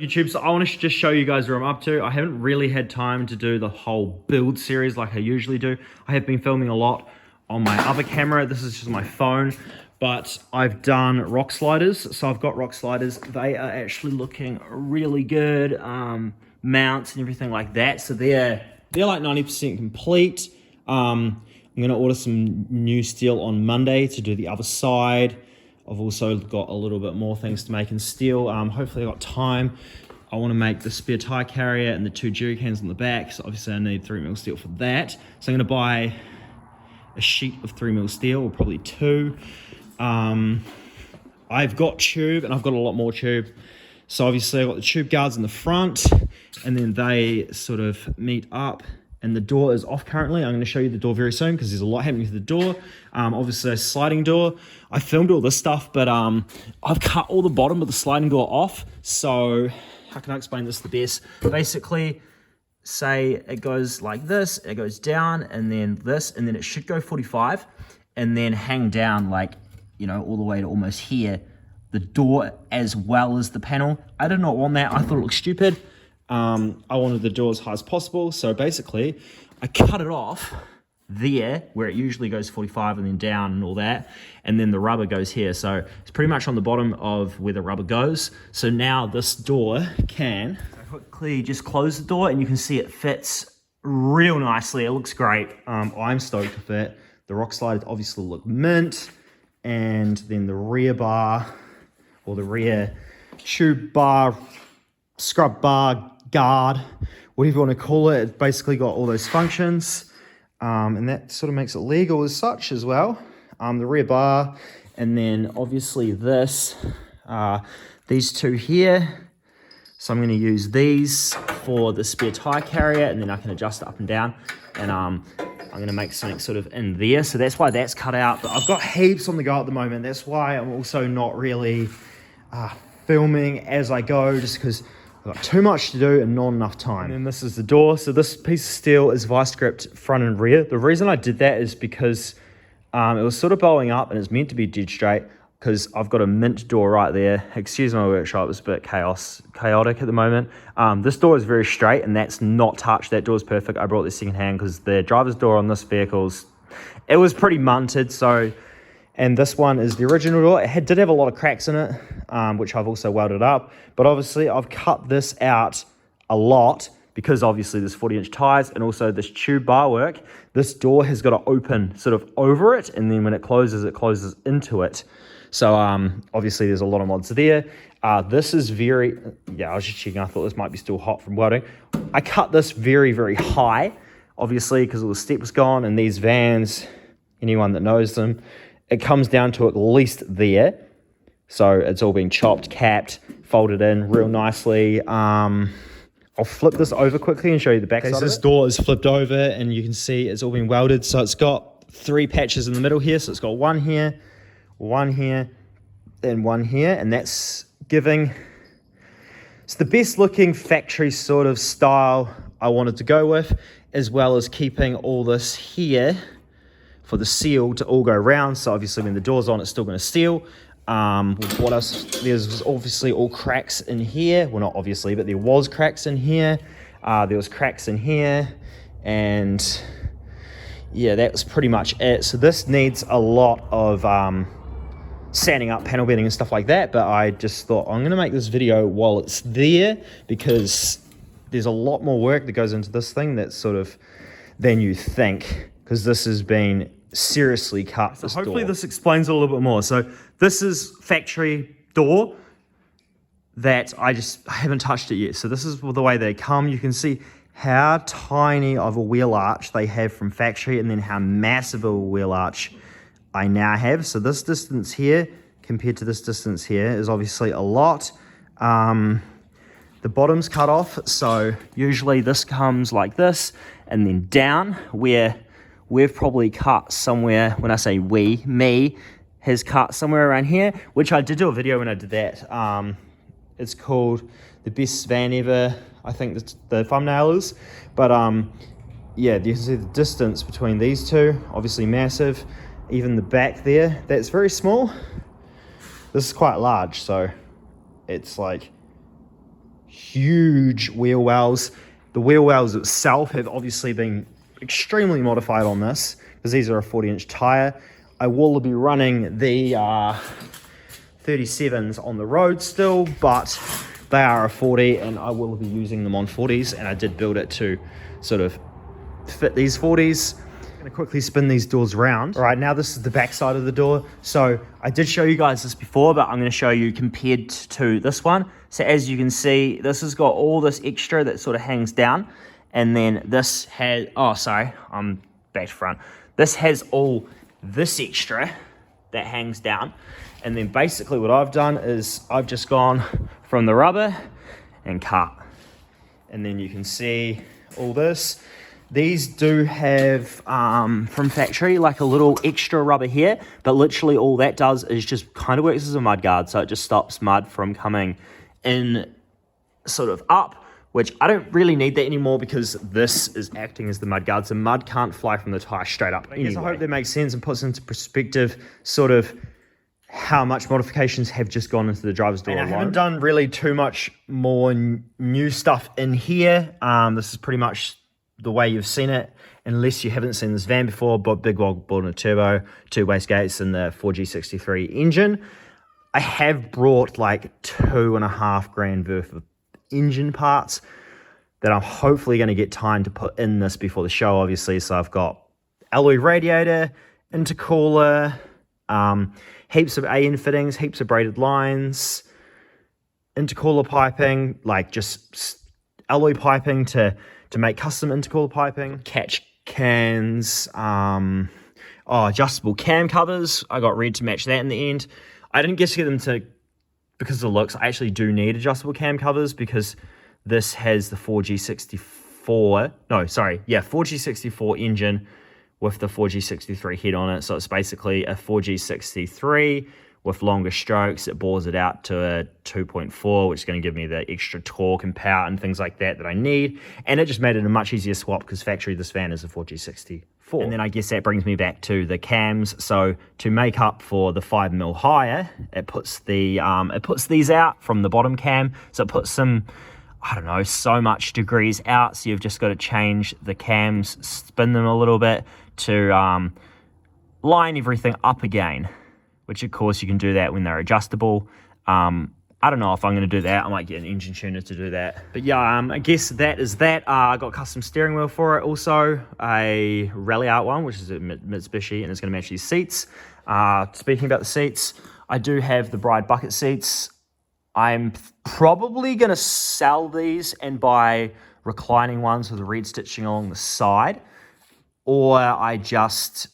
YouTube, so I want to just show you guys where I'm up to. I haven't really had time to do the whole build series like I usually do. I have been filming a lot on my other camera. This is just my phone, but I've done rock sliders. So I've got rock sliders. They are actually looking really good. Mounts and everything like that. So they're like 90% complete. I'm going to order some new steel on Monday to do the other side. I've also got a little bit more things to make in steel. Hopefully I've got time. I want to make the spare tire carrier and the 2 jerry cans on the back. So obviously I need 3mm steel for that. So I'm going to buy a sheet of 3mm steel, or probably 2. I've got tube, and I've got a lot more tube. So obviously I've got the tube guards in the front, and then they sort of meet up. And the door is off currently. I'm going to show you the door very soon because there's a lot happening with the door. Obviously a sliding door. I filmed all this stuff, but I've cut all the bottom of the sliding door off. So how can I explain this the best? Basically, say it goes like this, it goes down, and then this, and then it should go 45, and then hang down like, you know, all the way to almost here. The door as well as the panel. I did not want that. I thought it looked stupid. I wanted the door as high as possible, so basically I cut it off there where it usually goes 45 and then down and all that, and then the rubber goes here, so it's pretty much on the bottom of where the rubber goes. So now this door can quickly just close the door, and you can see it fits real nicely. It looks great. I'm stoked with it. The rock sliders obviously look mint, and then the rear bar, or the rear tube bar, scrub bar, guard, whatever you want to call it, it's basically got all those functions, and that sort of makes it legal as such as well. The rear bar, and then obviously this, these two here. So I'm going to use these for the spare tire carrier, and then I can adjust it up and down, and I'm going to make something sort of in there. So that's why that's cut out, but I've got heaps on the go at the moment. That's why I'm also not really filming as I go, just because I've got too much to do and not enough time. And then this is the door. So this piece of steel is vice gripped front and rear. The reason I did that is because it was sort of bowing up, and it's meant to be dead straight, because I've got a mint door right there. Excuse my workshop, it's a bit chaotic at the moment. This door is very straight, and that's not touched. That door is perfect. I brought this second hand because the driver's door on this vehicle, it was pretty munted. So, and this one is the original door. It did have a lot of cracks in it, which I've also welded up. But obviously I've cut this out a lot because obviously there's 40-inch tires, and also this tube bar work. This door has got to open sort of over it, and then when it closes into it. So obviously there's a lot of mods there. This is very, I was just checking. I thought this might be still hot from welding. I cut this very, very high, obviously, because all the step was gone, and these vans, anyone that knows them, it comes down to at least there. So it's all been chopped, capped, folded in real nicely. I'll flip this over quickly and show you the back side of it. This door is flipped over, and you can see it's all been welded. So it's got 3 patches in the middle here. So it's got one here, and one here. And that's giving, it's the best looking factory sort of style I wanted to go with, as well as keeping all this here for the seal to all go around. So obviously when the door's on, it's still going to seal. What else? There's obviously all cracks in here. Well, not obviously, but there was cracks in here. There was cracks in here. And yeah, that was pretty much it. So this needs a lot of sanding up, panel bedding and stuff like that. But I just thought I'm going to make this video while it's there, because there's a lot more work that goes into this thing that's sort of than you think, because this has been seriously cut. So hopefully this explains a little bit more. So this is factory door that I haven't touched it yet. So this is the way they come. You can see how tiny of a wheel arch they have from factory, and then how massive a wheel arch I now have. So this distance here compared to this distance here is obviously a lot. The bottom's cut off, so usually this comes like this and then down, where we've probably cut somewhere, when I say we, me, has cut somewhere around here, which I did do a video when I did that. It's called The Best Van Ever, I think the thumbnail is. But yeah, you can see the distance between these two, obviously massive. Even the back there, that's very small. This is quite large, so it's like huge wheel wells. The wheel wells itself have obviously been extremely modified on this because these are a 40-inch tire. I will be running the 37s on the road still, but they are a 40 and I will be using them on 40s, and I did build it to sort of fit these 40s. I'm going to quickly spin these doors around. All right, now this is the back side of the door. So I did show you guys this before, but I'm going to show you compared to this one. So as you can see, this has got all this extra that sort of hangs down, and then this has, oh sorry, I'm back to front. This has all this extra that hangs down, and then basically what I've done is I've just gone from the rubber and cut, and then you can see all this. These do have from factory like a little extra rubber here, but literally all that does is just kind of works as a mud guard, so it just stops mud from coming in sort of up, which I don't really need that anymore because this is acting as the mud guard, so mud can't fly from the tire straight up. Anyway. I hope that makes sense and puts into perspective sort of how much modifications have just gone into the driver's door. And I haven't done really too much more new stuff in here. This is pretty much the way you've seen it, unless you haven't seen this van before, but big wall board and a turbo, 2 wastegates and the 4G63 engine. I have brought like $2.5 grand worth of engine parts that I'm hopefully going to get time to put in this before the show, obviously. So I've got alloy radiator, intercooler, heaps of AN fittings, heaps of braided lines, intercooler piping, like just alloy piping to make custom intercooler piping, catch cans, adjustable cam covers. I got red to match that in the end. I didn't get to get them to, because of the looks, I actually do need adjustable cam covers because this has the 4G64 engine with the 4G63 head on it. So it's basically a 4G63 with longer strokes. It bores it out to a 2.4, which is going to give me the extra torque and power and things like that I need. And it just made it a much easier swap because factory this van is a 4G64. And then I guess that brings me back to the cams. So to make up for the 5mm higher, it puts these out from the bottom cam. So it puts some, I don't know, so much degrees out. So you've just got to change the cams, spin them a little bit to line everything up again, which of course you can do that when they're adjustable. I don't know if I'm going to do that. I might get an engine tuner to do that. But yeah, I guess that is that. I got a custom steering wheel for it also. A Rally Art one, which is a Mitsubishi, and it's going to match these seats. Speaking about the seats, I do have the Bride bucket seats. I'm probably going to sell these and buy reclining ones with the red stitching along the side. Or I just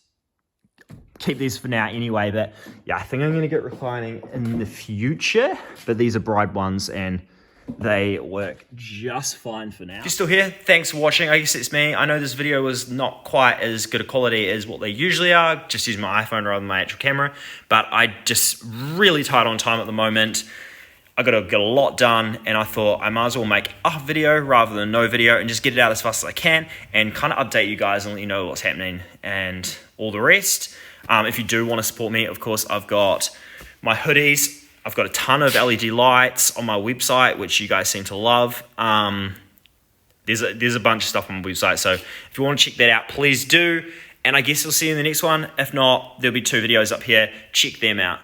keep these for now anyway, but yeah, I think I'm going to get reclining in the future, but these are Bride ones and they work just fine for now. If you're still here, thanks for watching. I guess it's me. I know this video was not quite as good a quality as what they usually are, just using my iPhone rather than my actual camera, but I just really tight on time at the moment. I got to get a lot done, and I thought I might as well make a video rather than no video and just get it out as fast as I can and kind of update you guys and let you know what's happening and all the rest. If you do want to support me, of course, I've got my hoodies. I've got a ton of LED lights on my website, which you guys seem to love. There's a bunch of stuff on my website, so if you want to check that out, please do. And I guess I'll see you in the next one. If not, there'll be 2 videos up here. Check them out.